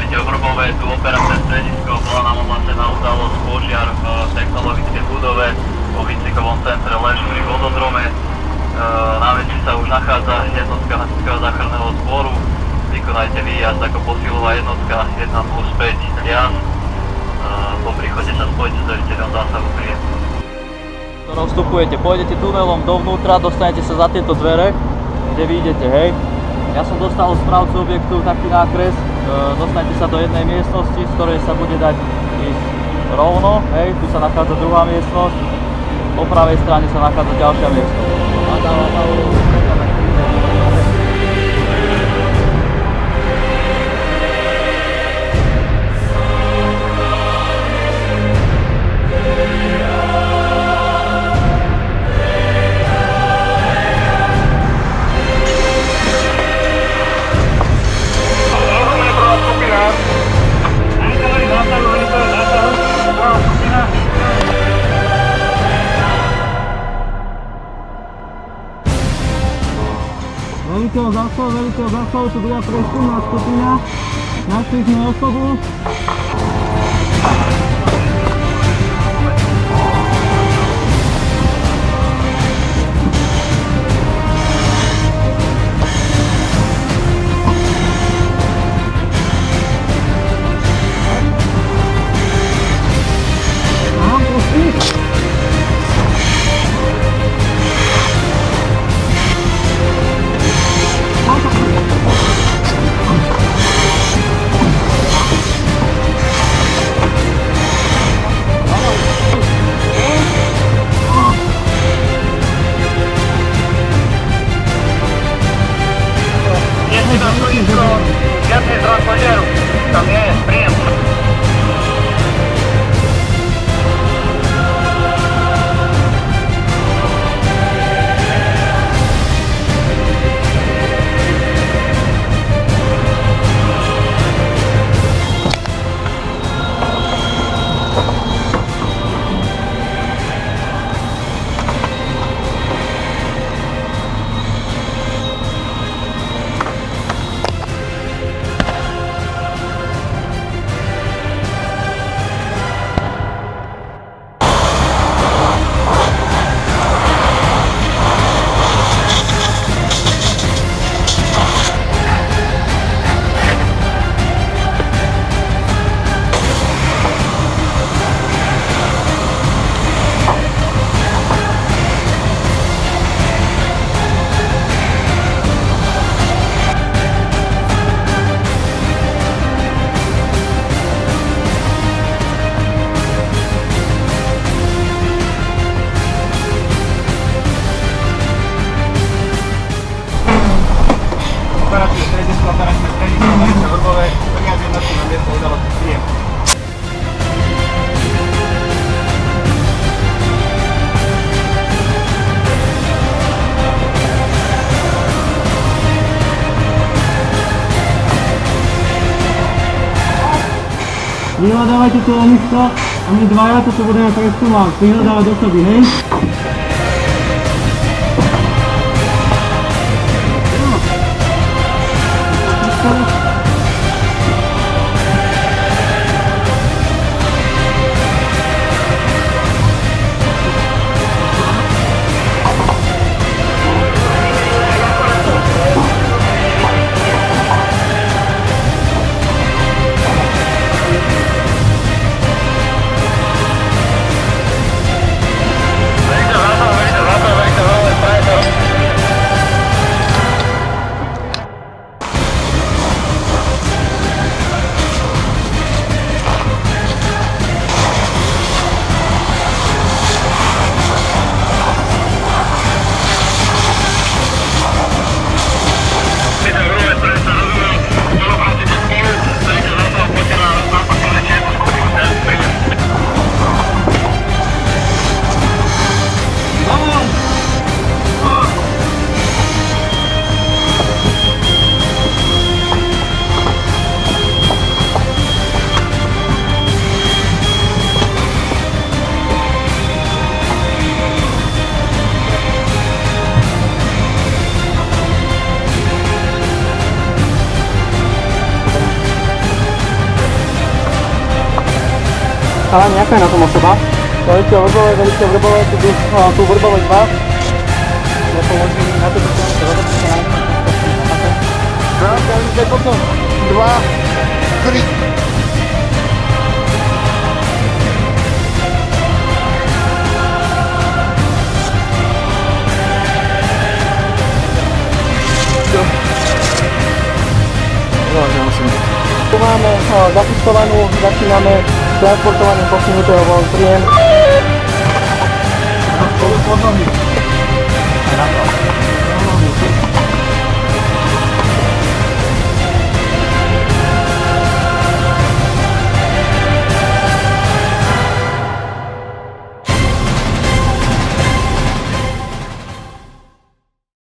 Vítajte v Vrbove, tu operačné stredisko, bola nám ohlásená udalosť požiar v technologickej budove vo výcvikovom centre Leš pri vododrome. Na veci sa už nachádza jednotka hasičského záchranného zboru. Vykonajte výjazd ako posilová jednotka 1+5 jazd. Po príchode sa spojite s veliteľom zásahu príjem. Ktorou vstupujete, pôjdete tunelom dovnútra, dostanete sa za tieto dvere, kde vyjdete, hej. Ja som dostal od správcu objektu taký nákres, dostanete sa do jednej miestnosti, z ktorej sa bude dať ísť rovno, hej, tu sa nachádza druhá miestnosť, po pravej strane sa nachádza ďalšia miestnosť. Veliteľ zásahu, tu bola preskúmna skupina, našli sme osobu. Viacej transportérov, tam je príjem. Vyhľadávajte to ohnisko a my dvaja to budeme preskúmať. Vyhľadávať osoby, hej? Ale nejaká je na tom osoba. Veliteľ Vrbové, tu Vrbové 2. Ja položím na to, že sa rozhodne sa nájde. 2, 3. Tu máme zapistovanú, začíname transportovanie posunutého von príjem.